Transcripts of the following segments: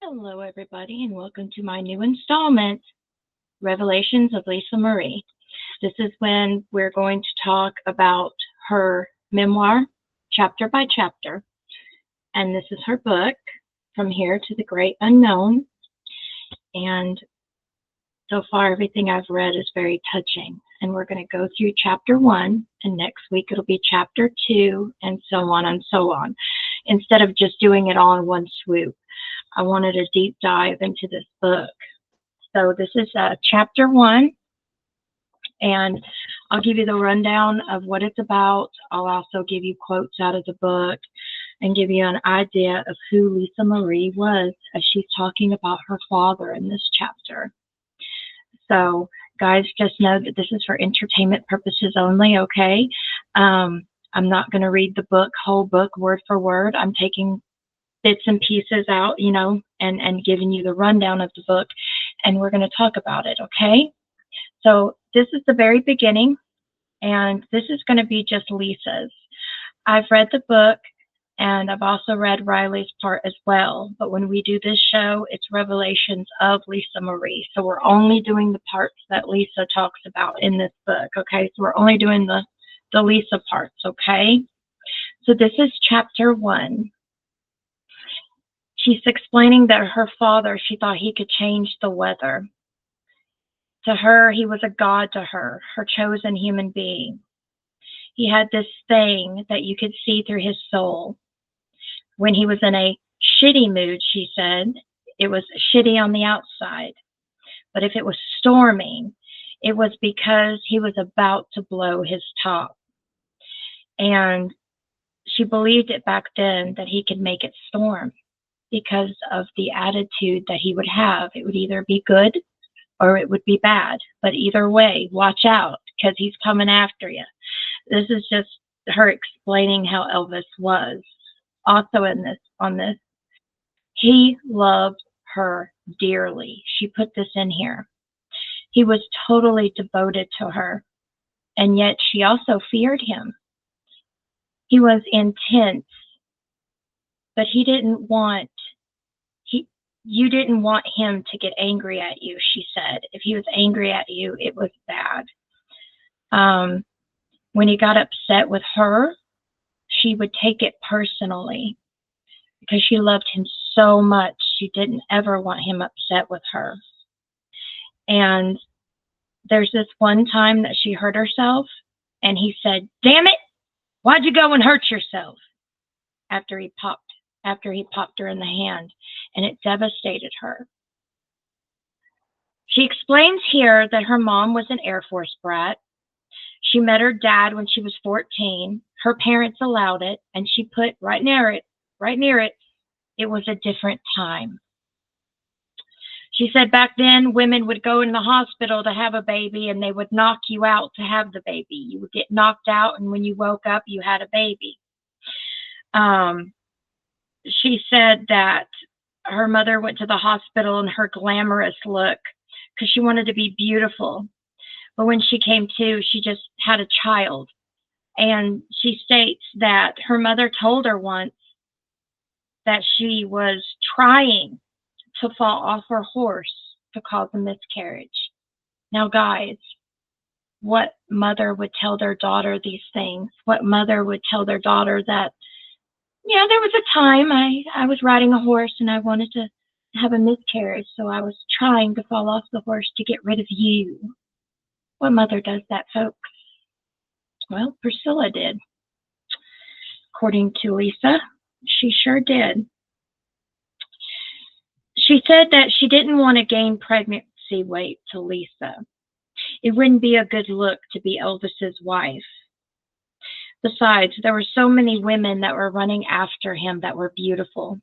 Hello, everybody, and welcome to my new installment, Revelations of Lisa Marie. This is when we're going to talk about her memoir, chapter by chapter. And this is her book, From Here to the Great Unknown. And so far, everything I've read is very touching. And we're going to go through chapter 1, and next week it'll be chapter 2, and so on and so on, instead of just doing it all in one swoop. I wanted a deep dive into this book. So this is chapter 1, and I'll give you the rundown of what it's about. I'll also give you quotes out of the book and give you an idea of who Lisa Marie was as she's talking about her father in this chapter. So guys, just know that this is for entertainment purposes only, okay? I'm not going to read the whole book, word for word. I'm taking bits and pieces out, and giving you the rundown of the book, and we're going to talk about it, okay? So this is the very beginning, and this is going to be just Lisa's. I've read the book, and I've also read Riley's part as well, but when we do this show, it's Revelations of Lisa Marie, so we're only doing the parts that Lisa talks about in this book, okay? So we're only doing the Lisa parts, okay? So this is chapter 1. She's explaining that her father, she thought he could change the weather. To her, he was a god to her chosen human being. He had this thing that you could see through his soul. When he was in a shitty mood, she said, it was shitty on the outside. But if it was storming, it was because he was about to blow his top. And she believed it back then that he could make it storm, because of the attitude that he would have. It would either be good or it would be bad. But either way, watch out, because he's coming after you. This is just her explaining how Elvis was. Also on this, he loved her dearly. She put this in here. He was totally devoted to her, and yet she also feared him. He was intense, but you didn't want him to get angry at you, she said. If he was angry at you, it was bad. When he got upset with her, she would take it personally because she loved him so much. She didn't ever want him upset with her. And there's this one time that she hurt herself, and he said, "Damn it, why'd you go and hurt yourself?" After he popped her in the hand, and it devastated her. She explains here that her mom was an Air Force brat. She met her dad when she was 14. Her parents allowed it, and she put right near it, it was a different time. She said back then women would go in the hospital to have a baby, and they would knock you out to have the baby. You would get knocked out, and when you woke up, you had a baby. She said that her mother went to the hospital in her glamorous look because she wanted to be beautiful. But when she came to, she just had a child. And she states that her mother told her once that she was trying to fall off her horse to cause a miscarriage. Now, guys, what mother would tell their daughter these things? What mother would tell their daughter that, yeah, there was a time I was riding a horse and I wanted to have a miscarriage, so I was trying to fall off the horse to get rid of you. What mother does that, folks? Well, Priscilla did. According to Lisa, she sure did. She said that she didn't want to gain pregnancy weight to Lisa. It wouldn't be a good look to be Elvis's wife. Besides, there were so many women that were running after him that were beautiful,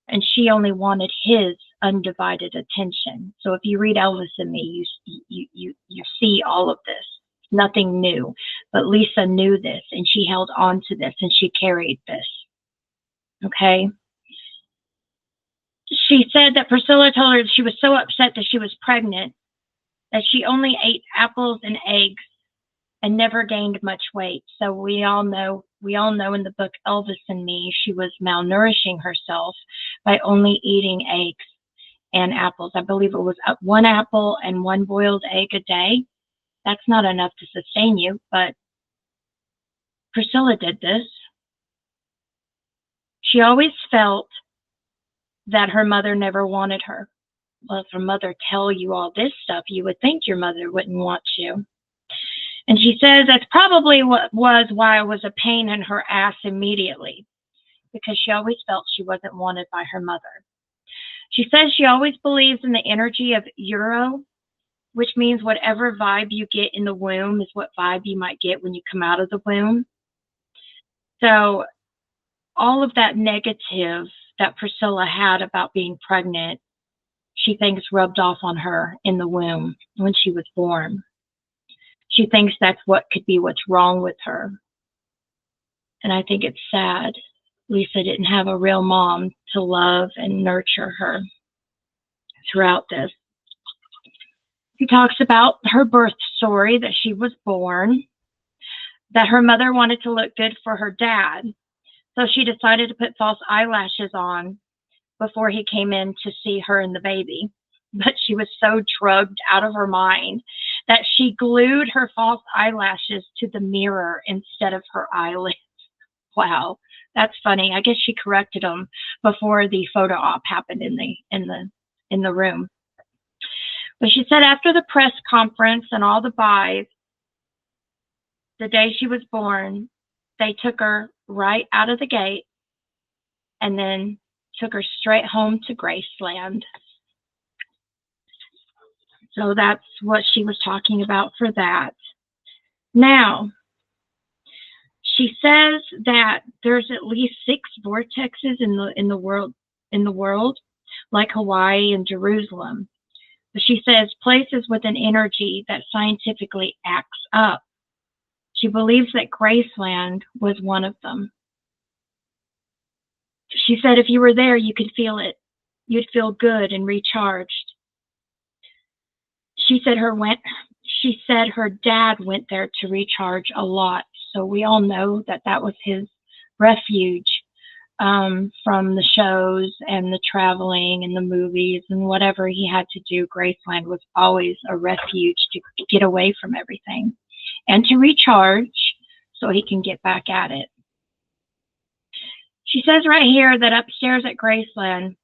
and she only wanted his undivided attention. So if you read Elvis and Me, you see all of this. Nothing new, but Lisa knew this, and she held on to this, and she carried this. Okay? She said that Priscilla told her she was so upset that she was pregnant that she only ate apples and eggs and never gained much weight. So we all know in the book Elvis and Me, she was malnourishing herself by only eating eggs and apples. I believe it was one apple and one boiled egg a day. That's not enough to sustain you, but Priscilla did this. She always felt that her mother never wanted her. Well, if her mother tell you all this stuff, you would think your mother wouldn't want you. And she says that's probably what was why I was a pain in her ass immediately, because she always felt she wasn't wanted by her mother. She says she always believes in the energy of Euro, which means whatever vibe you get in the womb is what vibe you might get when you come out of the womb. So all of that negative that Priscilla had about being pregnant, she thinks rubbed off on her in the womb when she was born. She thinks that's what could be what's wrong with her. And I think it's sad Lisa didn't have a real mom to love and nurture her throughout this. She talks about her birth story, that she was born, that her mother wanted to look good for her dad. So she decided to put false eyelashes on before he came in to see her and the baby. But she was so drugged out of her mind that she glued her false eyelashes to the mirror instead of her eyelids. Wow, that's funny. I guess she corrected them before the photo op happened in the room. But she said after the press conference and all the buys, the day she was born, they took her right out of the gate and then took her straight home to Graceland. So that's what she was talking about for that. Now, she says that there's at least 6 vortexes in the world, like Hawaii and Jerusalem. But she says places with an energy that scientifically acts up. She believes that Graceland was one of them. She said if you were there, you could feel it. You'd feel good and recharged. She said her dad went there to recharge a lot. So we all know that that was his refuge from the shows and the traveling and the movies and whatever he had to do. Graceland was always a refuge to get away from everything and to recharge so he can get back at it. She says right here that upstairs at Graceland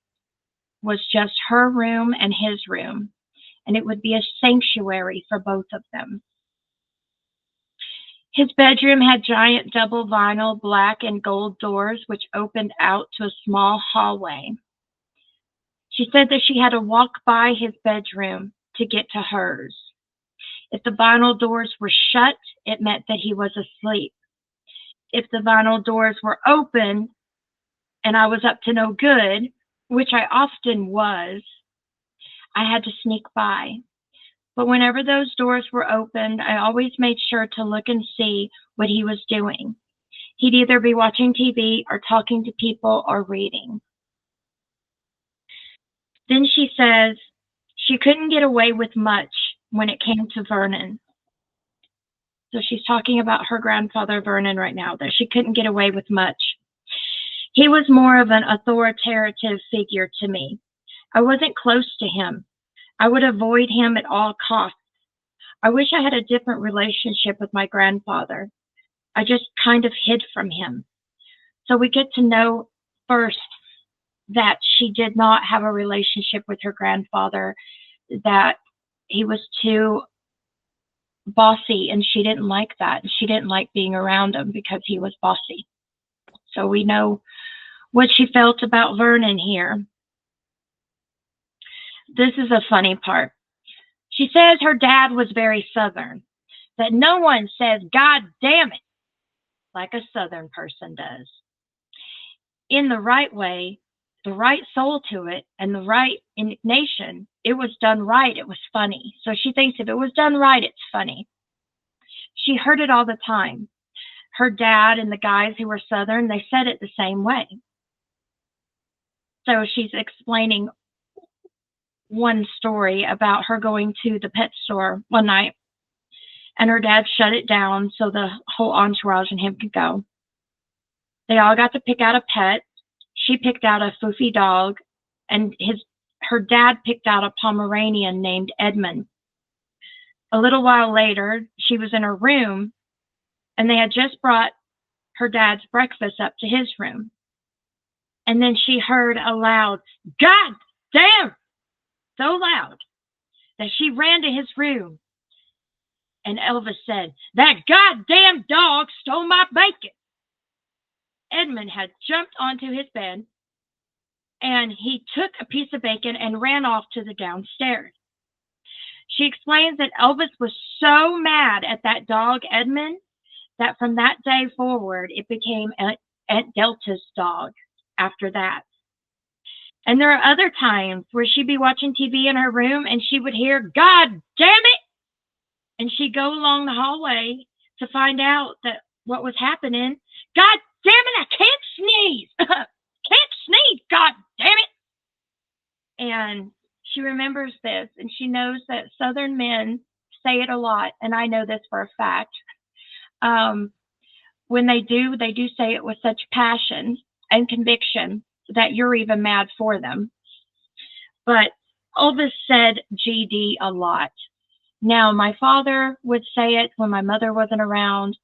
was just her room and his room, and it would be a sanctuary for both of them. His bedroom had giant double vinyl black and gold doors which opened out to a small hallway. She said that she had to walk by his bedroom to get to hers. If the vinyl doors were shut, it meant that he was asleep. If the vinyl doors were open and I was up to no good, which I often was, I had to sneak by. But whenever those doors were opened, I always made sure to look and see what he was doing. He'd either be watching TV or talking to people or reading. Then she says she couldn't get away with much when it came to Vernon. So she's talking about her grandfather, Vernon, right now, that she couldn't get away with much. He was more of an authoritative figure to me. I wasn't close to him. I would avoid him at all costs. I wish I had a different relationship with my grandfather. I just kind of hid from him. So we get to know first that she did not have a relationship with her grandfather, that he was too bossy, and she didn't like that. She didn't like being around him because he was bossy. So we know what she felt about Vernon here. This is a funny part. She says her dad was very Southern, that no one says, God damn it, like a Southern person does. In the right way, the right soul to it, and the right nation, it was done right. It was funny. So she thinks if it was done right, it's funny. She heard it all the time. Her dad and the guys who were Southern, they said it the same way. So she's explaining one story about her going to the pet store one night, and her dad shut it down so the whole entourage and him could go. They all got to pick out a pet. she picked out a foofy dog, and her dad picked out a Pomeranian named Edmund. A little while later, she was in her room, and they had just brought her dad's breakfast up to his room. And then she heard a loud, "God damn!" so loud that she ran to his room. And Elvis said, "That goddamn dog stole my bacon." Edmund had jumped onto his bed, and he took a piece of bacon and ran off to the downstairs. She explains that Elvis was so mad at that dog, Edmund, that from that day forward, it became Aunt Delta's dog after that. And there are other times where she'd be watching TV in her room and she would hear, "God damn it!" And she'd go along the hallway to find out that what was happening. "God damn it, I can't sneeze! Can't sneeze, god damn it!" And she remembers this, and she knows that Southern men say it a lot, and I know this for a fact. When they do say it with such passion and conviction that you're even mad for them. But Elvis said GD a lot. Now, my father would say it when my mother wasn't around,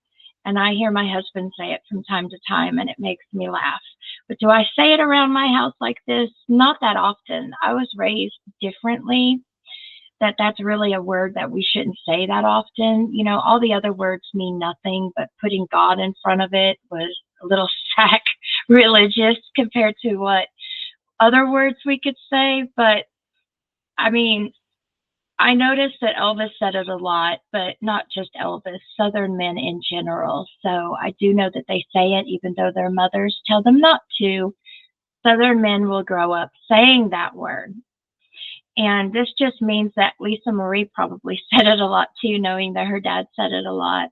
and I hear my husband say it from time to time, and it makes me laugh. But do I say it around my house like this? Not that often. I was raised differently, that's really a word that we shouldn't say that often. You know, all the other words mean nothing, but putting God in front of it was a little sacrilegious compared to what other words we could say. But, I mean, I noticed that Elvis said it a lot, but not just Elvis, Southern men in general. So I do know that they say it even though their mothers tell them not to. Southern men will grow up saying that word. And this just means that Lisa Marie probably said it a lot too, knowing that her dad said it a lot.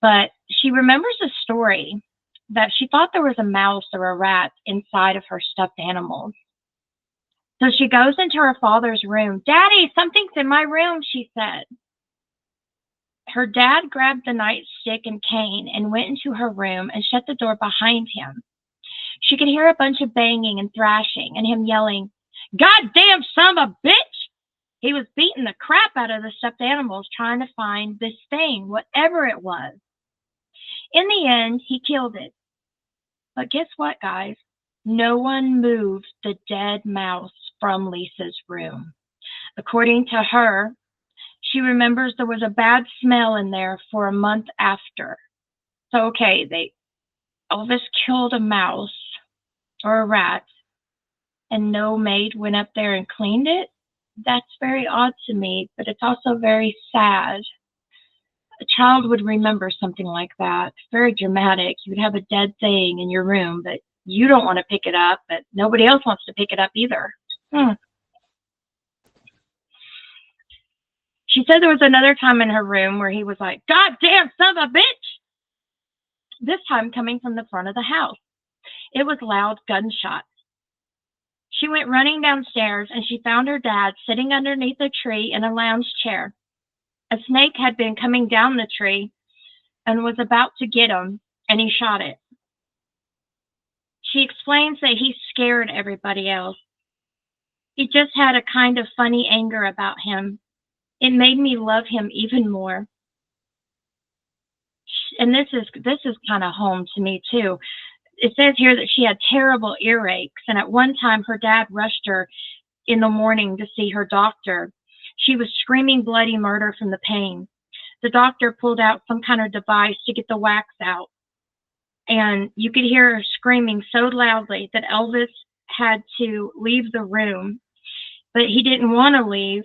But she remembers a story that she thought there was a mouse or a rat inside of her stuffed animals. So she goes into her father's room. "Daddy, something's in my room," she said. Her dad grabbed the nightstick and cane and went into her room and shut the door behind him. She could hear a bunch of banging and thrashing and him yelling, "Goddamn son of a bitch!" He was beating the crap out of the stuffed animals trying to find this thing, whatever it was. In the end, he killed it. But guess what, guys? No one moved the dead mouse from Lisa's room. According to her, she remembers there was a bad smell in there for a month after. So, okay, Elvis killed a mouse or a rat, and no maid went up there and cleaned it? That's very odd to me, but it's also very sad. A child would remember something like that. Very dramatic. You would have a dead thing in your room, but you don't want to pick it up, but nobody else wants to pick it up either. She said there was another time in her room where he was like, "Goddamn son of a bitch!" This time coming from the front of the house. It was loud gunshots. She went running downstairs and she found her dad sitting underneath a tree in a lounge chair. A snake had been coming down the tree and was about to get him, and he shot it. She explains that he scared everybody else. He just had a kind of funny anger about him. It made me love him even more. And this is kind of home to me too. It says here that she had terrible earaches, and at one time her dad rushed her in the morning to see her doctor. She was screaming bloody murder from the pain. The doctor pulled out some kind of device to get the wax out, and you could hear her screaming so loudly that Elvis had to leave the room. But he didn't want to leave,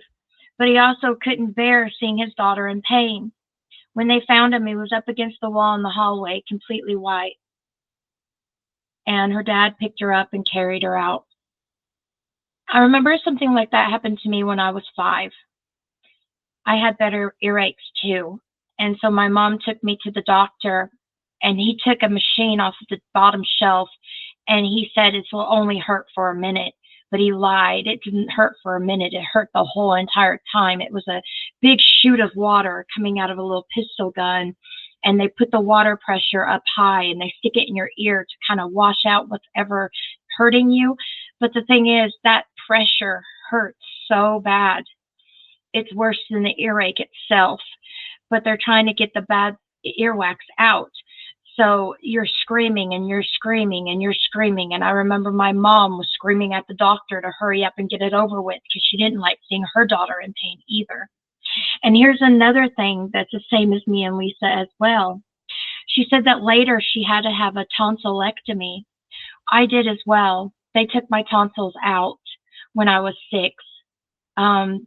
but he also couldn't bear seeing his daughter in pain. When they found him, he was up against the wall in the hallway, completely white. And her dad picked her up and carried her out. I remember something like that happened to me when I was 5. I had better earaches too. And so my mom took me to the doctor, and he took a machine off the bottom shelf, and he said it will only hurt for a minute. But he lied. It didn't hurt for a minute. It hurt the whole entire time. It was a big chute of water coming out of a little pistol gun. and they put the water pressure up high and they stick it in your ear to kind of wash out whatever hurting you. But the thing is, that pressure hurts so bad. It's worse than the earache itself, but they're trying to get the bad earwax out. So you're screaming and you're screaming and you're screaming. And I remember my mom was screaming at the doctor to hurry up and get it over with because she didn't like seeing her daughter in pain either. And here's another thing that's the same as me and Lisa as well. She said that later she had to have a tonsillectomy. I did as well. They took my tonsils out when I was 6.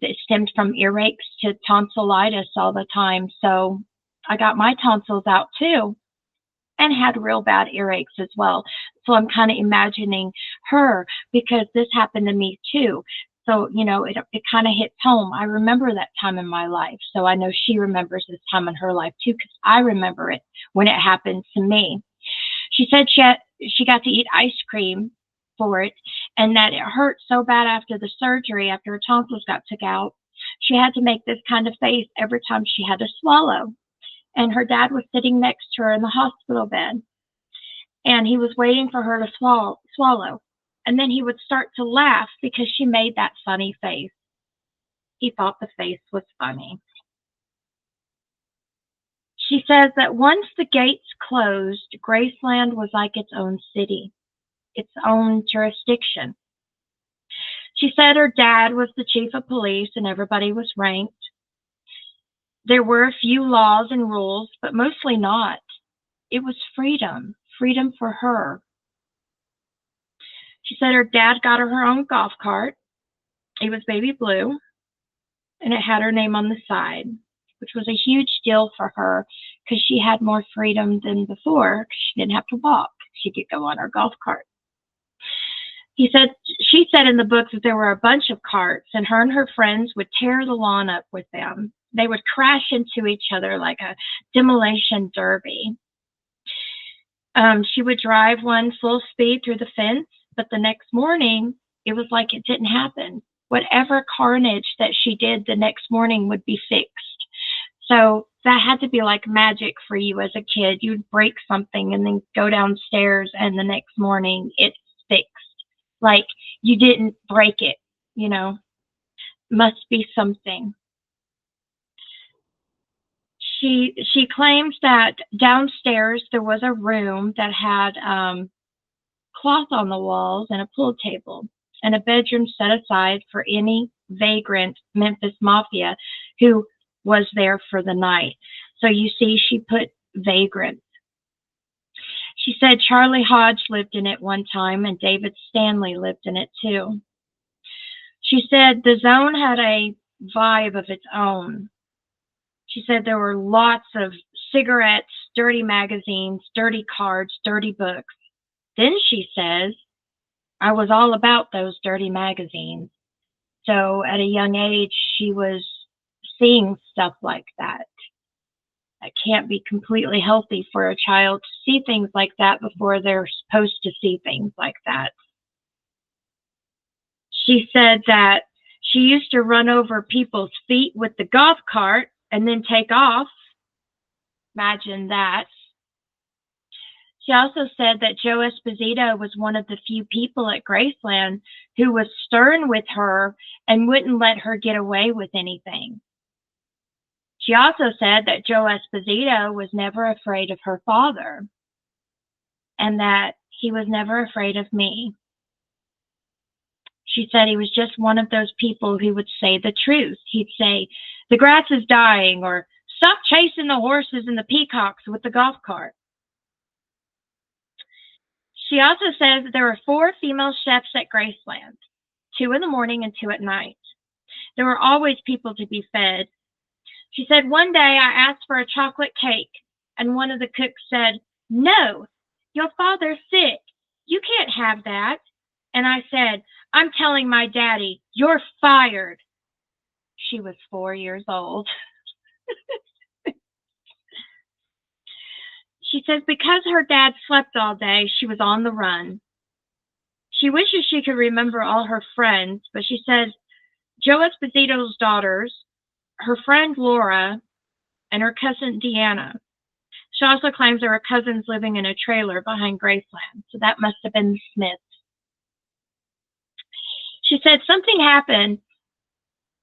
It stemmed from earaches to tonsillitis all the time. So I got my tonsils out too and had real bad earaches as well. So I'm kind of imagining her because this happened to me too. So, you know, it kind of hits home. I remember that time in my life. So I know she remembers this time in her life too, because I remember it when it happened to me. She said she got to eat ice cream for it, and that it hurt so bad after the surgery, after her tonsils got took out. She had to make this kind of face every time she had to swallow. And her dad was sitting next to her in the hospital bed, and he was waiting for her to swallow. And then he would start to laugh because she made that funny face. He thought the face was funny. She says that once the gates closed, Graceland was like its own city, its own jurisdiction. She said her dad was the chief of police and everybody was ranked. There were a few laws and rules, but mostly not. It was freedom for her. She said her dad got her own golf cart. It was baby blue, and it had her name on the side, which was a huge deal for her because she had more freedom than before. She didn't have to walk. She could go on her golf cart. She said in the book that there were a bunch of carts, and her friends would tear the lawn up with them. They would crash into each other like a demolition derby. She would drive one full speed through the fence, but the next morning, it was like it didn't happen. Whatever carnage that she did the next morning would be fixed. So that had to be like magic for you as a kid. You'd break something and then go downstairs, and the next morning it's fixed. Like you didn't break it, you know. Must be something. She claims that downstairs there was a room that had cloth on the walls and a pool table and a bedroom set aside for any vagrant Memphis mafia who was there for the night. So you see, she put vagrant. She said Charlie Hodge lived in it one time and David Stanley lived in it too. She said the zone had a vibe of its own. She said there were lots of cigarettes, dirty magazines, dirty cards, dirty books. Then she says, I was all about those dirty magazines. So at a young age, she was seeing stuff like that. That can't be completely healthy for a child to see things like that before they're supposed to see things like that. She said that she used to run over people's feet with the golf cart and then take off. Imagine that. She also said that Joe Esposito was one of the few people at Graceland who was stern with her and wouldn't let her get away with anything. She also said that Joe Esposito was never afraid of her father and that he was never afraid of me. She said he was just one of those people who would say the truth. He'd say, the grass is dying, or stop chasing the horses and the peacocks with the golf cart. She also says that there were 4 female chefs at Graceland, 2 in the morning and 2 at night. There were always people to be fed. She said, one day I asked for a chocolate cake, and one of the cooks said, no, your father's sick. You can't have that. And I said, I'm telling my daddy, you're fired. She was 4 years old. She says because her dad slept all day, she was on the run. She wishes she could remember all her friends, but she says Joe Esposito's daughters, her friend Laura, and her cousin Deanna. She also claims there were cousins living in a trailer behind Graceland, so that must have been the Smiths. She said something happened,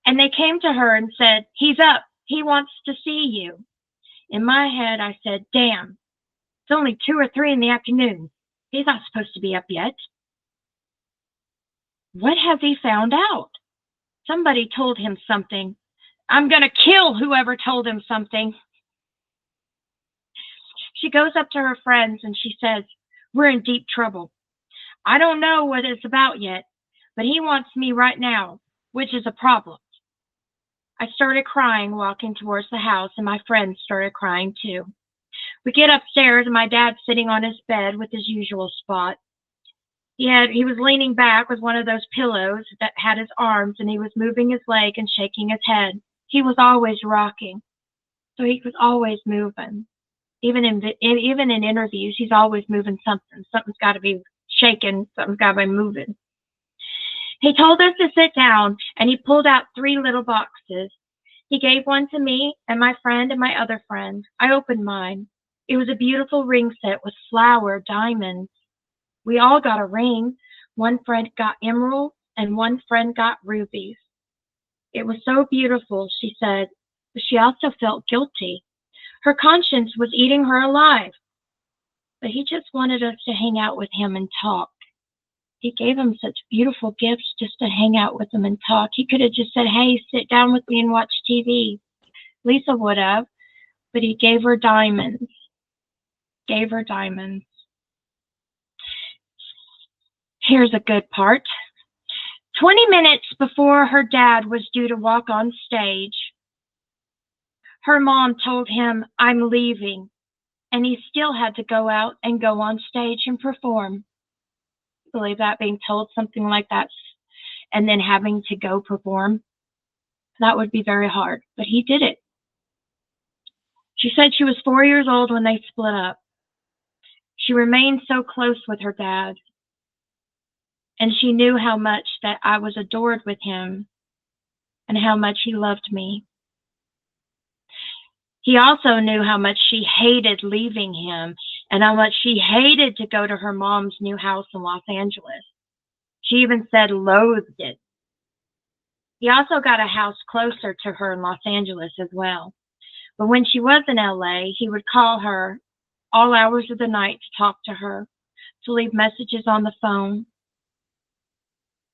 and they came to her and said, "He's up. He wants to see you." In my head, I said, "Damn, it's only 2 or 3 in the afternoon. He's not supposed to be up yet. What has he found out? Somebody told him something. I'm going to kill whoever told him something." She goes up to her friends and she says, "We're in deep trouble. I don't know what it's about yet, but he wants me right now, which is a problem." I started crying walking towards the house, and my friends started crying too. We get upstairs, and my dad's sitting on his bed with his usual spot. He was leaning back with one of those pillows that had his arms, and he was moving his leg and shaking his head. He was always rocking, so he was always moving. Even in interviews, he's always moving something. Something's got to be shaking. Something's got to be moving. He told us to sit down, and he pulled out 3 little boxes. He gave one to me and my friend and my other friend. I opened mine. It was a beautiful ring set with flower diamonds. We all got a ring. One friend got emeralds, and one friend got rubies. It was so beautiful, she said, but she also felt guilty. Her conscience was eating her alive. But he just wanted us to hang out with him and talk. He gave him such beautiful gifts just to hang out with him and talk. He could have just said, "Hey, sit down with me and watch TV." Lisa would have, but he gave her diamonds. Gave her diamonds. Here's a good part. 20 minutes before her dad was due to walk on stage, her mom told him, "I'm leaving," and he still had to go out and go on stage and perform. Believe that, being told something like that and then having to go perform? That would be very hard, but he did it. She said she was 4 years old when they split up. She remained so close with her dad, and she knew how much that I was adored with him and how much he loved me. He also knew how much she hated leaving him and how much she hated to go to her mom's new house in Los Angeles. She even said loathed it. He also got a house closer to her in Los Angeles as well. But when she was in LA, he would call her all hours of the night to talk to her, to leave messages on the phone.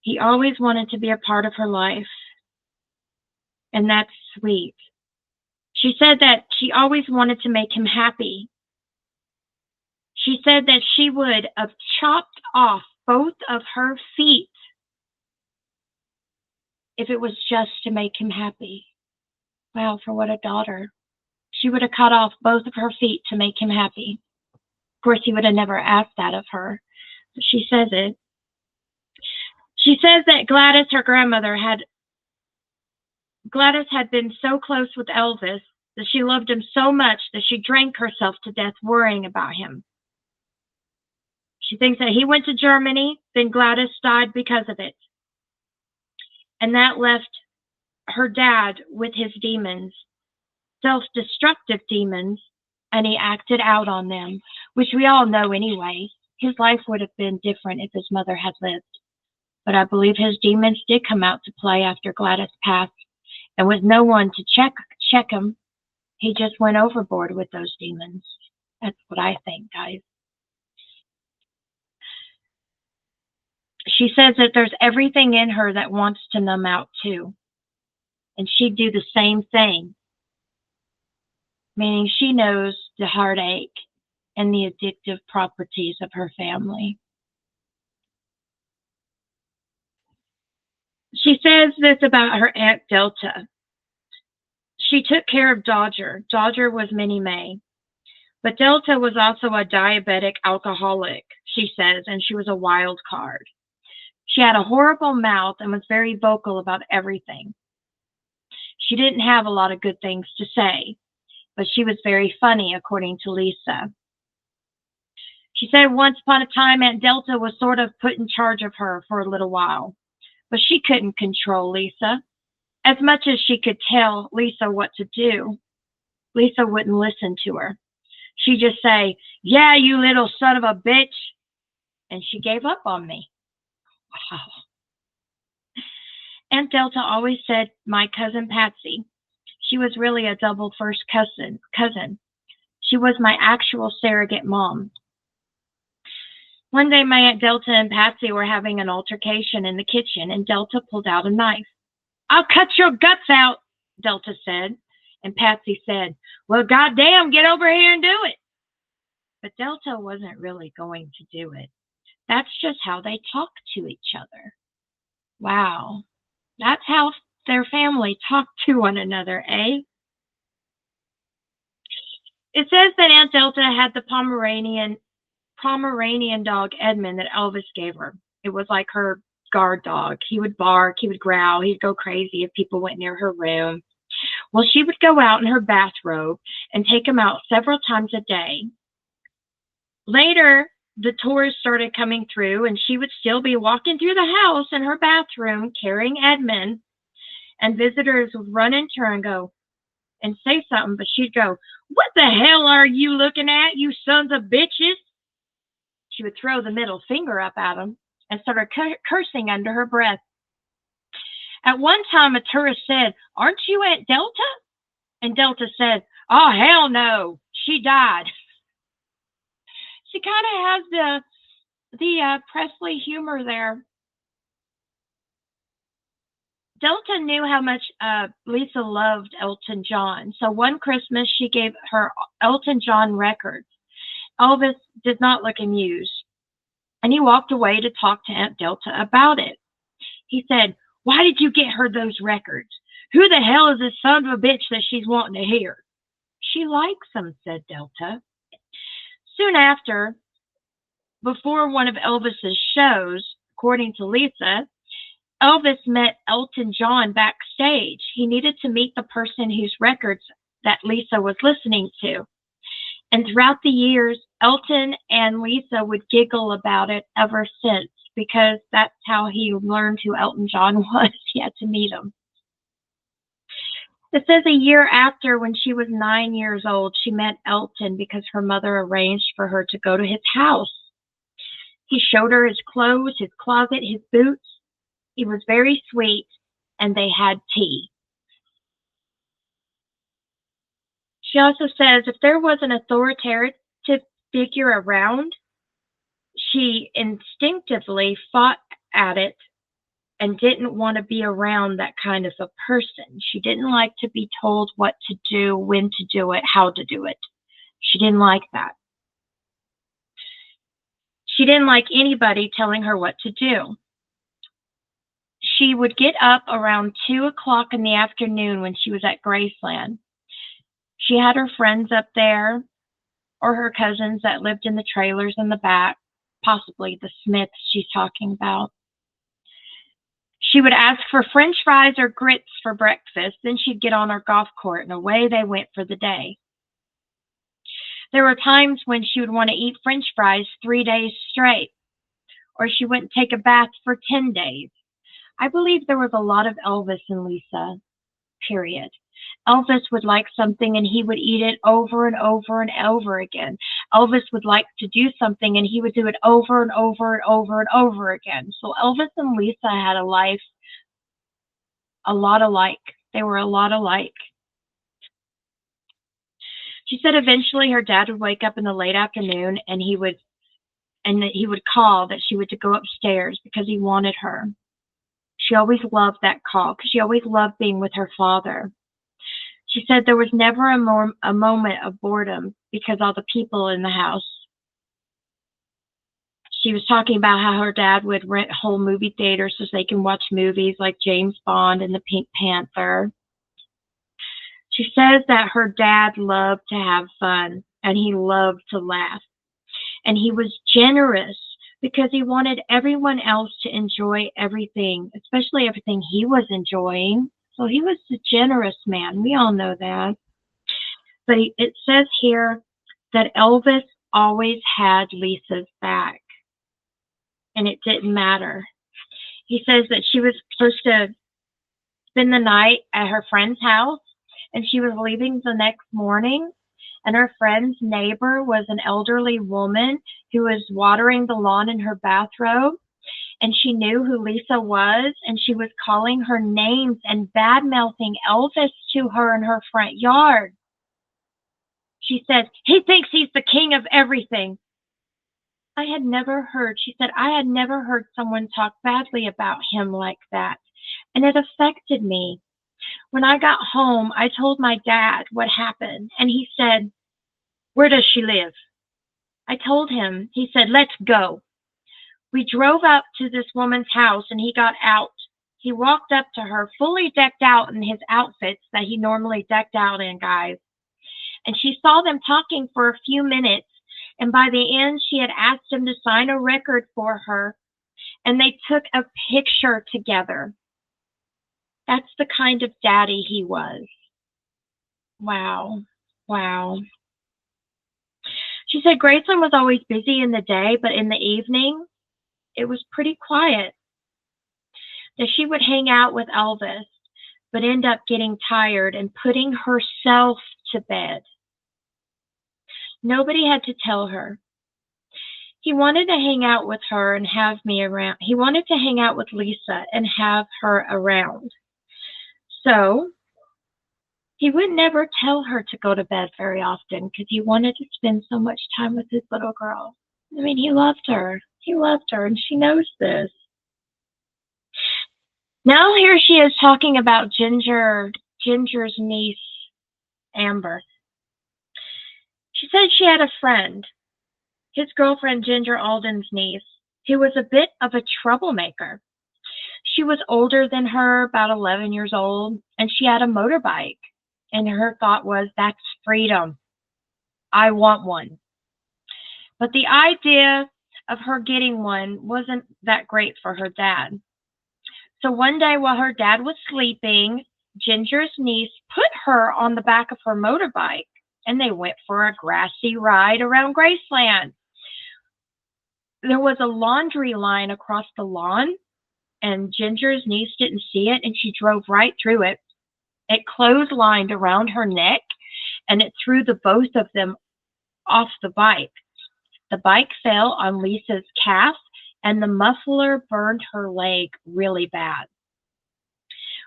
He always wanted to be a part of her life, and that's sweet. She said that she always wanted to make him happy. She said that she would have chopped off both of her feet if it was just to make him happy. Wow, for what a daughter. She would have cut off both of her feet to make him happy. Of course, he would have never asked that of her, but she says it. She says that Gladys, her grandmother, Gladys had been so close with Elvis that she loved him so much that she drank herself to death worrying about him. She thinks that he went to Germany, then Gladys died because of it. And that left her dad with his demons, self-destructive demons, and he acted out on them, which we all know anyway. His life would have been different if his mother had lived. But I believe his demons did come out to play after Gladys passed, and with no one to check him, he just went overboard with those demons. That's what I think, guys. She says that there's everything in her that wants to numb out too. And she'd do the same thing. Meaning she knows the heartache and the addictive properties of her family. She says this about her Aunt Delta. She took care of Dodger. Dodger was Minnie Mae. But Delta was also a diabetic alcoholic, she says, and she was a wild card. She had a horrible mouth and was very vocal about everything. She didn't have a lot of good things to say, but she was very funny, according to Lisa. She said once upon a time Aunt Delta was sort of put in charge of her for a little while, but she couldn't control Lisa. As much as she could tell Lisa what to do, Lisa wouldn't listen to her. she'd just say, "Yeah, you little son of a bitch." And she gave up on me. Wow. Aunt Delta always said my cousin Patsy. She was really a double first cousin. She was my actual surrogate mom. One day my Aunt Delta and Patsy were having an altercation in the kitchen, and Delta pulled out a knife. "I'll cut your guts out," Delta said. And Patsy said, "Well, goddamn, get over here and do it." But Delta wasn't really going to do it. That's just how they talked to each other. Wow. That's how their family talked to one another, eh? It says that Aunt Delta had the Pomeranian dog Edmund that Elvis gave her. It was like her guard dog. He would bark, he would growl, he'd go crazy if people went near her room. Well, she would go out in her bathrobe and take him out several times a day. Later, the tourists started coming through, and she would still be walking through the house in her bathroom carrying Edmund, and visitors would run into her and go and say something, but she'd go, "What the hell are you looking at, you sons of bitches?" She would throw the middle finger up at them and started cursing under her breath. At one time, a tourist said, "Aren't you Aunt Delta?" And Delta said, "Oh, hell no, she died." She kind of has the Presley humor there. Delta knew how much Lisa loved Elton John, so one Christmas she gave her Elton John records. Elvis did not look amused, and he walked away to talk to Aunt Delta about it. He said, "Why did you get her those records? Who the hell is this son of a bitch that she's wanting to hear?" "She likes them," said Delta. Soon after, before one of Elvis's shows, according to Lisa, Elvis met Elton John backstage. He needed to meet the person whose records that Lisa was listening to. And throughout the years, Elton and Lisa would giggle about it ever since, because that's how he learned who Elton John was. He had to meet him. It says a year after, when she was 9 years old, she met Elton because her mother arranged for her to go to his house. He showed her his clothes, his closet, his boots. He was very sweet, and they had tea. She also says if there was an authoritative figure around, she instinctively fought at it and didn't want to be around that kind of a person. She didn't like to be told what to do, when to do it, how to do it. She didn't like that. She didn't like anybody telling her what to do. She would get up around 2 o'clock in the afternoon when she was at Graceland. She had her friends up there, or her cousins that lived in the trailers in the back, possibly the Smiths she's talking about. She would ask for French fries or grits for breakfast, then she'd get on her golf cart, and away they went for the day. There were times when she would want to eat French fries 3 days straight, or she wouldn't take a bath for 10 days. I believe there was a lot of Elvis and Lisa, period. Elvis would like something and he would eat it over and over and over again. Elvis would like to do something and he would do it over and over and over and over again. So Elvis and Lisa had a life a lot alike. They were a lot alike. She said eventually her dad would wake up in the late afternoon and he would call that she would to go upstairs because he wanted her. She always loved that call because she always loved being with her father. She said there was never a moment of boredom because all the people in the house. She was talking about how her dad would rent whole movie theaters so they can watch movies like James Bond and the Pink Panther. She says that her dad loved to have fun and he loved to laugh. And he was generous because he wanted everyone else to enjoy everything, especially everything he was enjoying. So he was a generous man. We all know that. But it says here that Elvis always had Lisa's back. And it didn't matter. He says that she was supposed to spend the night at her friend's house, and she was leaving the next morning, and her friend's neighbor was an elderly woman who was watering the lawn in her bathrobe, and she knew who Lisa was, and she was calling her names and bad-mouthing Elvis to her in her front yard. She said, "He thinks he's the king of everything." She said, I had never heard someone talk badly about him like that, and it affected me. When I got home, I told my dad what happened, and he said, "Where does she live?" I told him. He said, "Let's go." We drove up to this woman's house, and he got out. He walked up to her, fully decked out in his outfits that he normally decked out in, guys. And she saw them talking for a few minutes, and by the end, she had asked him to sign a record for her, and they took a picture together. That's the kind of daddy he was. Wow. Wow. She said Graceland was always busy in the day, but in the evening, it was pretty quiet. That she would hang out with Elvis, but end up getting tired and putting herself to bed. Nobody had to tell her. He wanted to hang out with her and have me around. He wanted to hang out with Lisa and have her around. So he would never tell her to go to bed very often because he wanted to spend so much time with his little girl. I mean, he loved her. He loved her, and she knows this. Now here she is talking about Ginger's niece, Amber. She said she had a friend, his girlfriend Ginger Alden's niece, who was a bit of a troublemaker. She was older than her, about 11 years old, and she had a motorbike. And her thought was, that's freedom. I want one. But the idea of her getting one wasn't that great for her dad. So one day while her dad was sleeping, Ginger's niece put her on the back of her motorbike, and they went for a grassy ride around Graceland. There was a laundry line across the lawn, and Ginger's niece didn't see it, and she drove right through it. It clotheslined around her neck, and it threw the both of them off the bike. The bike fell on Lisa's calf, and the muffler burned her leg really bad.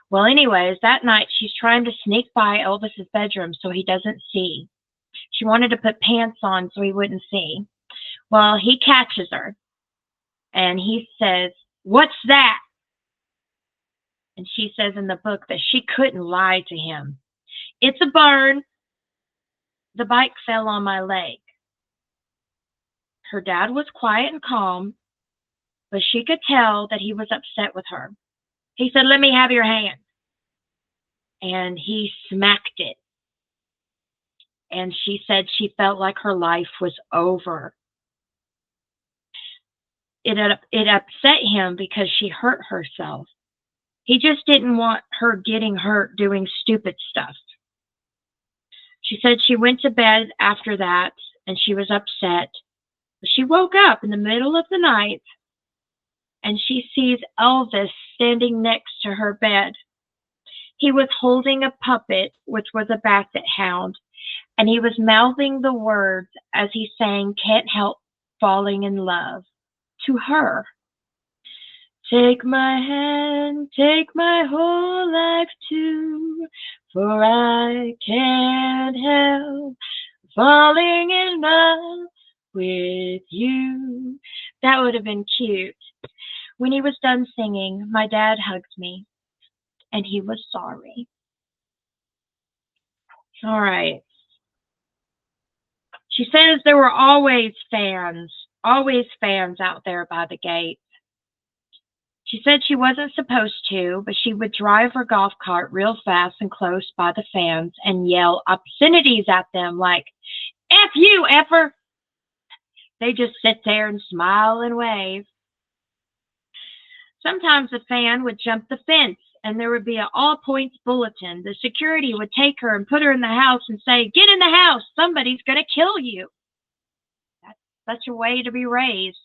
Well, anyways, that night she's trying to sneak by Elvis's bedroom so he doesn't see. She wanted to put pants on so he wouldn't see. Well, he catches her, and he says, "What's that?" And she says in the book that she couldn't lie to him. "It's a burn. The bike fell on my leg." Her dad was quiet and calm, but she could tell that he was upset with her. He said, "Let me have your hand." And he smacked it. And she said she felt like her life was over. It upset him because she hurt herself. He just didn't want her getting hurt doing stupid stuff. She said she went to bed after that, and she was upset. She woke up in the middle of the night, and she sees Elvis standing next to her bed. He was holding a puppet, which was a basset hound, and he was mouthing the words as he sang "Can't Help Falling in Love" to her. "Take my hand, take my whole life too, for I can't help falling in love with you." That would have been cute. When he was done singing, my dad hugged me, and he was sorry. All right. She says there were always fans out there by the gate. She said she wasn't supposed to, but she would drive her golf cart real fast and close by the fans and yell obscenities at them like, "F you, effer!" They just sit there and smile and wave. Sometimes a fan would jump the fence, and there would be an all-points bulletin. The security would take her and put her in the house and say, "Get in the house, somebody's going to kill you." That's such a way to be raised.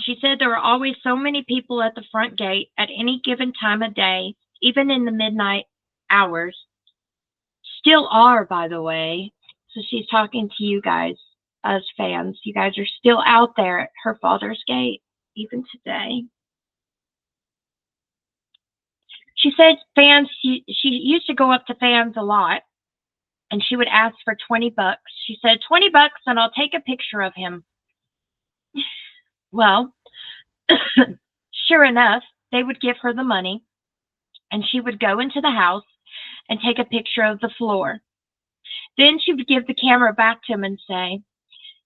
She said there were always so many people at the front gate at any given time of day, even in the midnight hours, still are, by the way. So she's talking to you guys as fans. You guys are still out there at her father's gate, even today. She said fans, she used to go up to fans a lot, and she would ask for $20. She said, $20 and I'll take a picture of him. Well, sure enough, they would give her the money, and she would go into the house and take a picture of the floor. Then she would give the camera back to him and say,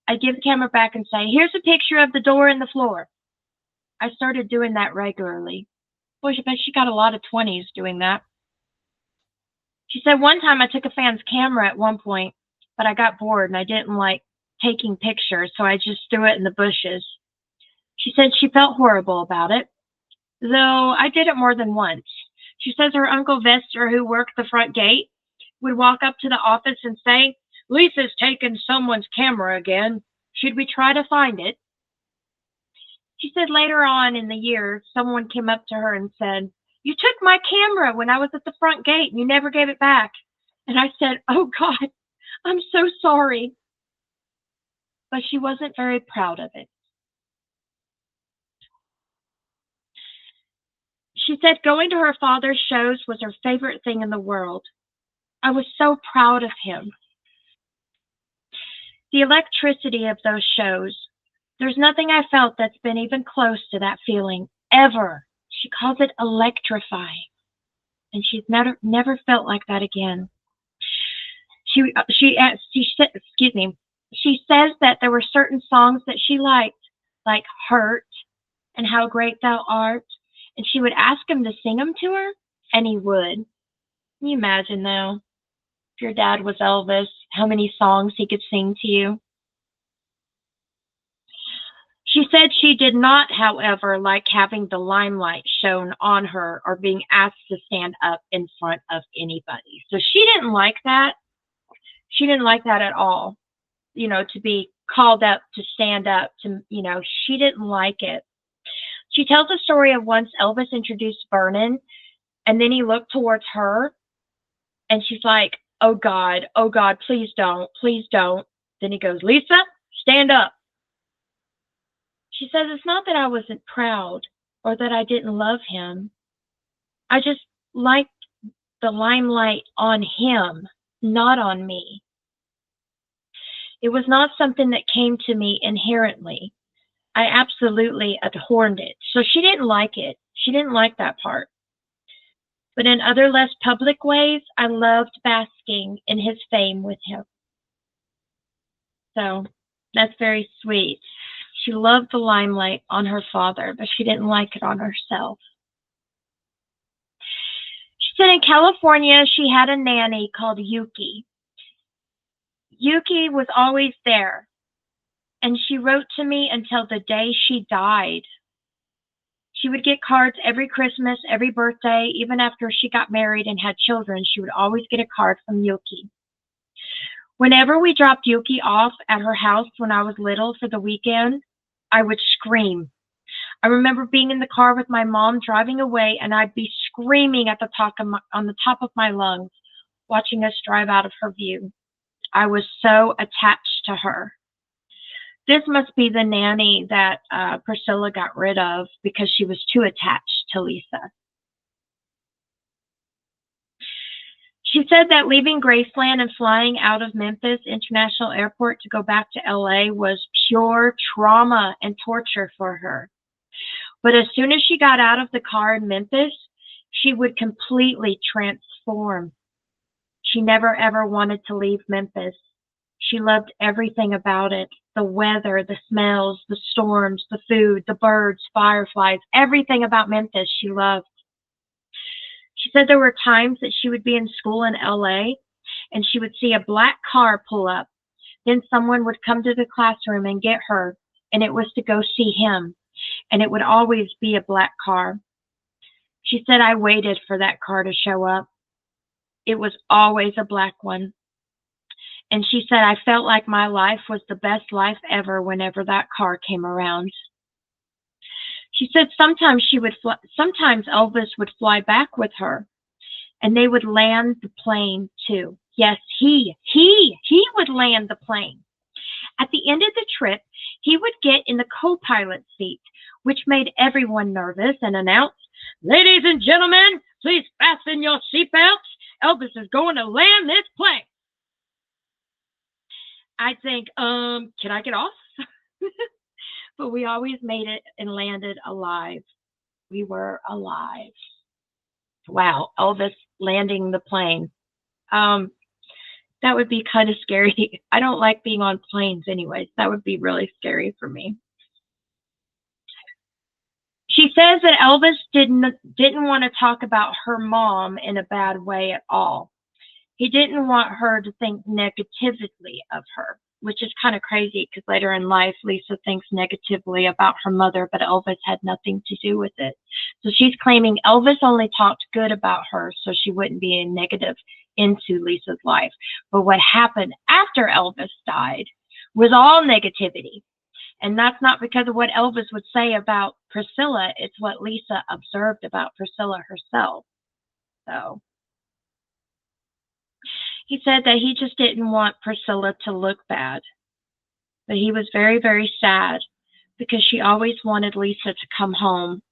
I'd give the camera back and say, here's a picture of the door and the floor. I started doing that regularly. Boy, I bet she got a lot of 20s doing that. She said one time I took a fan's camera at one point, but I got bored and I didn't like taking pictures, so I just threw it in the bushes. She said she felt horrible about it, though I did it more than once. She says her Uncle Vester, who worked the front gate, would walk up to the office and say, Lisa's taken someone's camera again. Should we try to find it? She said later on in the year, someone came up to her and said, you took my camera when I was at the front gate and you never gave it back. And I said, oh God, I'm so sorry. But she wasn't very proud of it. She said going to her father's shows was her favorite thing in the world. I was so proud of him. The electricity of those shows, there's nothing I felt that's been even close to that feeling, ever. She calls it electrifying. And she's never felt like that again. She says that there were certain songs that she liked, like Hurt and How Great Thou Art, and she would ask him to sing them to her, and he would. Can you imagine, though, if your dad was Elvis, how many songs he could sing to you? She said she did not, however, like having the limelight shown on her or being asked to stand up in front of anybody. So she didn't like that. She didn't like that at all, to be called up, to stand up, she didn't like it. She tells a story of once Elvis introduced Vernon, and then he looked towards her, and she's like, oh God, please don't, please don't. Then he goes, Lisa, stand up. She says, it's not that I wasn't proud or that I didn't love him. I just liked the limelight on him, not on me. It was not something that came to me inherently. I absolutely abhorred it. So she didn't like it. She didn't like that part. But in other less public ways, I loved basking in his fame with him. So that's very sweet. She loved the limelight on her father, but she didn't like it on herself. She said in California, she had a nanny called Yuki. Yuki was always there, and she wrote to me until the day she died. She would get cards every Christmas, every birthday, even after she got married and had children, she would always get a card from Yuki. Whenever we dropped Yuki off at her house when I was little for the weekend, I would scream. I remember being in the car with my mom driving away, and I'd be screaming at on the top of my lungs, watching us drive out of her view. I was so attached to her. This must be the nanny that Priscilla got rid of because she was too attached to Lisa. She said that leaving Graceland and flying out of Memphis International Airport to go back to LA was pure trauma and torture for her. But as soon as she got out of the car in Memphis, she would completely transform. She never ever wanted to leave Memphis. She loved everything about it. The weather, the smells, the storms, the food, the birds, fireflies, everything about Memphis she loved. She said there were times that she would be in school in LA and she would see a black car pull up. Then someone would come to the classroom and get her, and it was to go see him. And it would always be a black car. She said, I waited for that car to show up. It was always a black one. And she said, I felt like my life was the best life ever whenever that car came around. She said sometimes Elvis would fly back with her, and they would land the plane too. Yes, he would land the plane. At the end of the trip, he would get in the co-pilot seat, which made everyone nervous, and announce, "Ladies and gentlemen, please fasten your seatbelts. Elvis is going to land this plane." I'd think, can I get off? But we always made it and landed alive. We were alive. Wow, Elvis landing the plane. That would be kind of scary. I don't like being on planes anyways. That would be really scary for me. She says that Elvis didn't want to talk about her mom in a bad way at all. He didn't want her to think negatively of her, which is kind of crazy because later in life, Lisa thinks negatively about her mother, but Elvis had nothing to do with it. So she's claiming Elvis only talked good about her so she wouldn't be a negative into Lisa's life. But what happened after Elvis died was all negativity. And that's not because of what Elvis would say about Priscilla. It's what Lisa observed about Priscilla herself. So he said that he just didn't want Priscilla to look bad. But he was very, very sad because she always wanted Lisa to come home.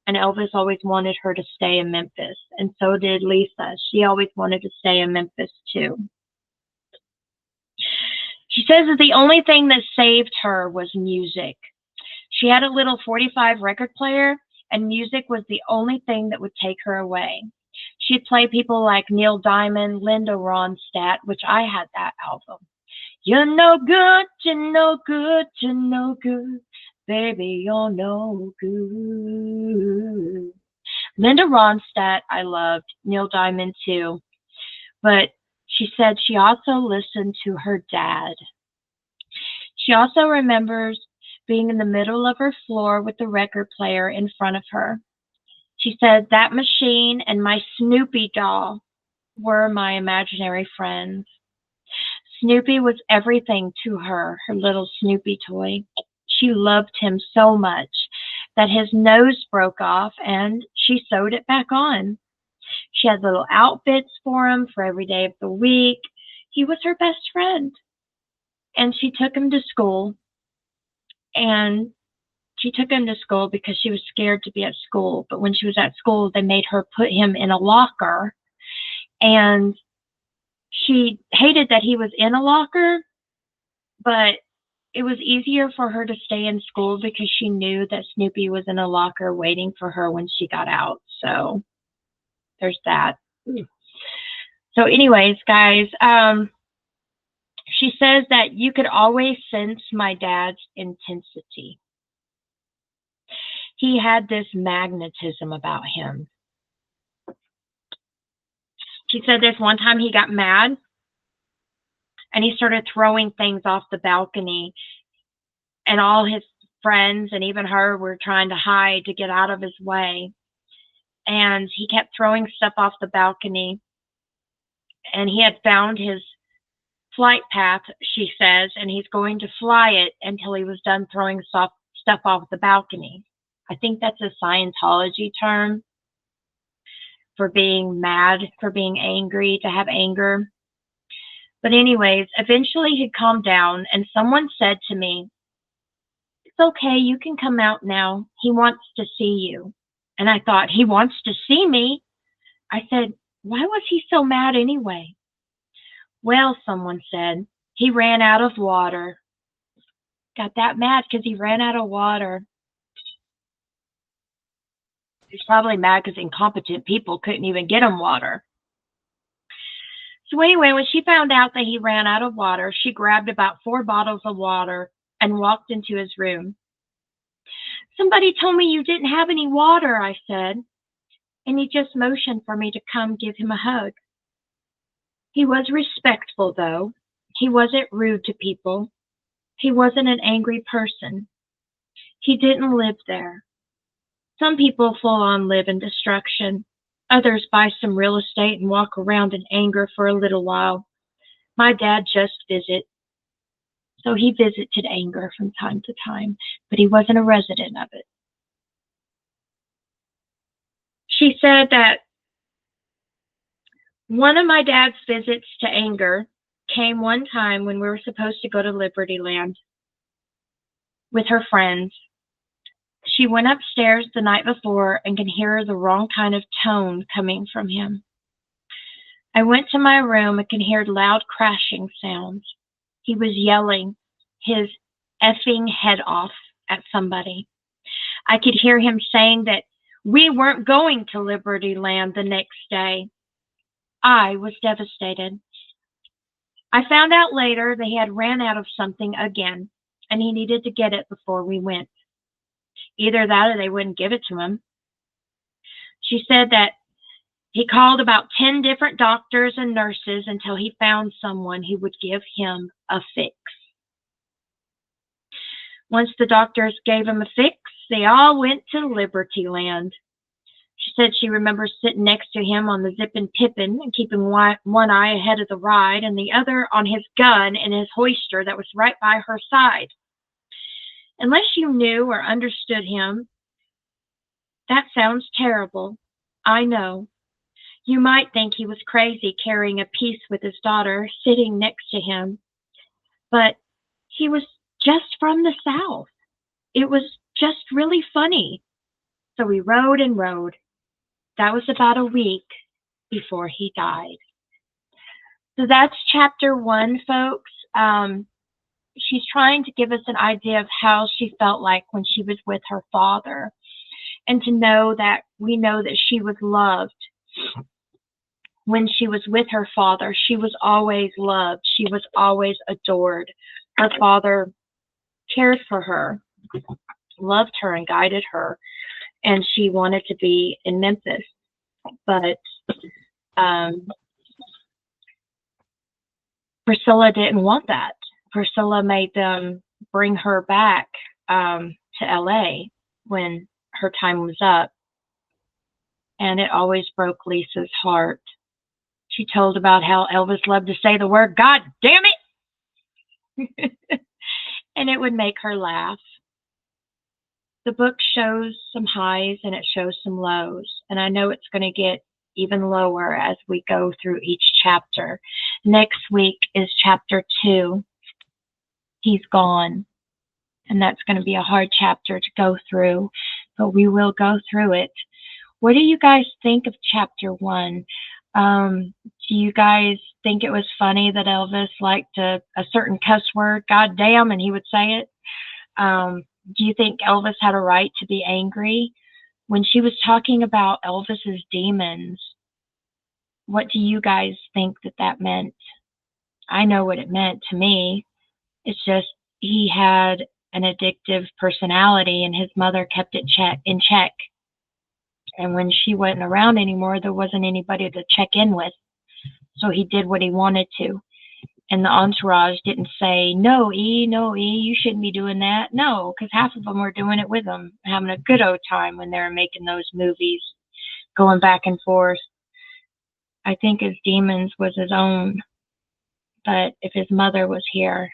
And Elvis always wanted her to stay in Memphis. And so did Lisa. She always wanted to stay in Memphis too. She says that the only thing that saved her was music. She had a little 45 record player, and music was the only thing that would take her away. She'd play people like Neil Diamond, Linda Ronstadt, which I had that album. You're no good, you're no good, you're no good. Baby, you're no good. Linda Ronstadt, I loved. Neil Diamond, too. But she said she also listened to her dad. She also remembers being in the middle of her floor with the record player in front of her. She said, that machine and my Snoopy doll were my imaginary friends. Snoopy was everything to her, her little Snoopy toy. She loved him so much that his nose broke off and she sewed it back on. She had little outfits for him for every day of the week. He was her best friend. And she took him to school. And she took him to school because she was scared to be at school. But when she was at school, they made her put him in a locker. And she hated that he was in a locker, but it was easier for her to stay in school because she knew that Snoopy was in a locker waiting for her when she got out. So there's that. So anyways, guys, she says that you could always sense my dad's intensity. He had this magnetism about him. She said this one time he got mad and he started throwing things off the balcony, and all his friends and even her were trying to hide to get out of his way. And he kept throwing stuff off the balcony, and he had found his flight path, she says, and he's going to fly it until he was done throwing stuff off the balcony. I think that's a Scientology term for being mad, for being angry, to have anger. But anyways, eventually he calmed down, and someone said to me, it's okay, you can come out now. He wants to see you. And I thought, he wants to see me? I said, why was he so mad anyway? Well, someone said, he ran out of water. Got that mad because he ran out of water. He's probably mad because incompetent people couldn't even get him water. So anyway, when she found out that he ran out of water, she grabbed about 4 bottles of water and walked into his room. Somebody told me you didn't have any water, I said. And he just motioned for me to come give him a hug. He was respectful, though. He wasn't rude to people. He wasn't an angry person. He didn't live there. Some people full on live in destruction. Others buy some real estate and walk around in anger for a little while. My dad just visited. So he visited anger from time to time, but he wasn't a resident of it. She said that One of my dad's visits to anger came one time when we were supposed to go to Liberty Land with her friends. She went upstairs the night before and could hear the wrong kind of tone coming from him. I went to my room and could hear loud crashing sounds. He was yelling his effing head off at somebody. I could hear him saying that we weren't going to Liberty Land the next day. I was devastated. I found out later that he had ran out of something again, and he needed to get it before we went. Either that or they wouldn't give it to him. She said that he called about 10 different doctors and nurses until he found someone who would give him a fix. Once the doctors gave him a fix, they all went to Liberty Land. She said she remembers sitting next to him on the zippin' pippin and keeping one eye ahead of the ride and the other on his gun and his hoister that was right by her side. Unless you knew or understood him, that sounds terrible. I know. You might think he was crazy carrying a piece with his daughter sitting next to him, but he was just from the South. It was just really funny. So we rode and rode. That was about a week before he died. So that's chapter 1, folks. She's trying to give us an idea of how she felt like when she was with her father, and to know that we know that she was loved. When she was with her father, she was always loved. She was always adored. Her father cared for her, loved her, and guided her, and she wanted to be in Memphis. But Priscilla didn't want that. Priscilla made them bring her back to LA when her time was up, and it always broke Lisa's heart. She told about how Elvis loved to say the word, "God damn it!" and it would make her laugh. The book shows some highs and it shows some lows, and I know it's going to get even lower as we go through each chapter. Next week is chapter 2. He's gone, and that's going to be a hard chapter to go through, but we will go through it. What do you guys think of chapter 1? Do you guys think it was funny that Elvis liked a certain cuss word, God damn, and he would say it? Do you think Elvis had a right to be angry? When she was talking about Elvis's demons, what do you guys think that meant? I know what it meant to me. It's just he had an addictive personality, and his mother kept it in check. And when she wasn't around anymore, there wasn't anybody to check in with. So he did what he wanted to. And the entourage didn't say, no, E, you shouldn't be doing that. No, because half of them were doing it with him, having a good old time when they were making those movies, going back and forth. I think his demons was his own. But if his mother was here,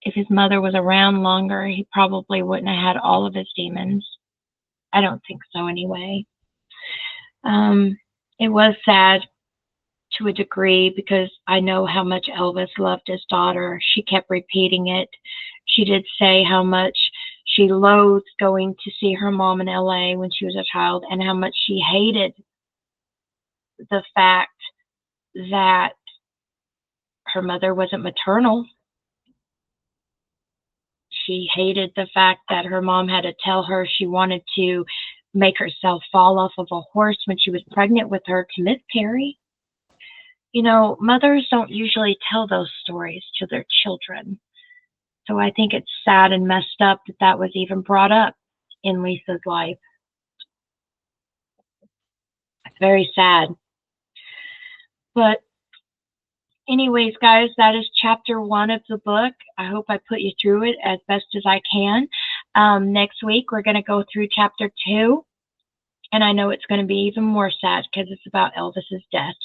if his mother was around longer, he probably wouldn't have had all of his demons. I don't think so anyway. It was sad to a degree because I know how much Elvis loved his daughter. She kept repeating it. She did say how much she loathed going to see her mom in LA when she was a child, and how much she hated the fact that her mother wasn't maternal. She hated the fact that her mom had to tell her she wanted to make herself fall off of a horse when she was pregnant with her to miscarry. You know, mothers don't usually tell those stories to their children. So I think it's sad and messed up that was even brought up in Lisa's life. It's very sad. But anyways, guys, that is chapter 1 of the book. I hope I put you through it as best as I can. Next week, we're going to go through chapter 2. And I know it's going to be even more sad because it's about Elvis's death.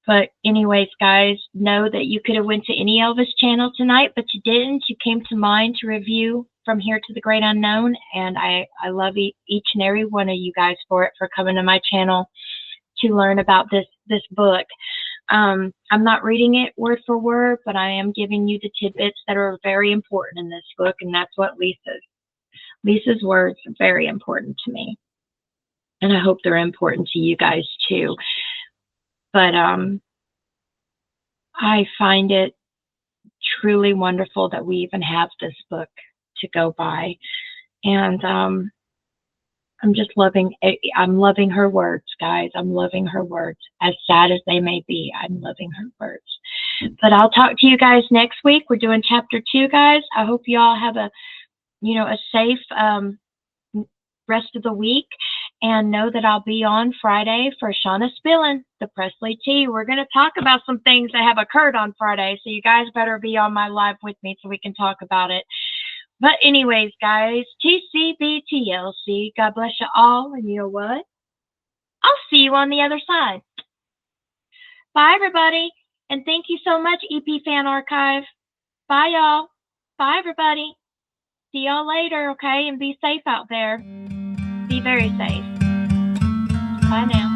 But anyways, guys, know that you could have went to any Elvis channel tonight, but you didn't. You came to mine to review From Here to the Great Unknown. And I love each and every one of you guys for coming to my channel to learn about this book. I'm not reading it word for word, but I am giving you the tidbits that are very important in this book, and that's what Lisa's words are very important to me. And I hope they're important to you guys too. But I find it truly wonderful that we even have this book to go by. And I'm just loving her words, guys. I'm loving her words. As sad as they may be, I'm loving her words. But I'll talk to you guys next week. We're doing chapter 2, guys. I hope you all have a safe rest of the week, and know that I'll be on Friday for Shauna Spillin, the Presley Tea. We're going to talk about some things that have occurred on Friday, so you guys better be on my live with me so we can talk about it. But anyways, guys, TCBTLC, God bless you all, and you know what? I'll see you on the other side. Bye, everybody, and thank you so much, EP Fan Archive. Bye, y'all. Bye, everybody. See y'all later, okay? And be safe out there. Be very safe. Bye now.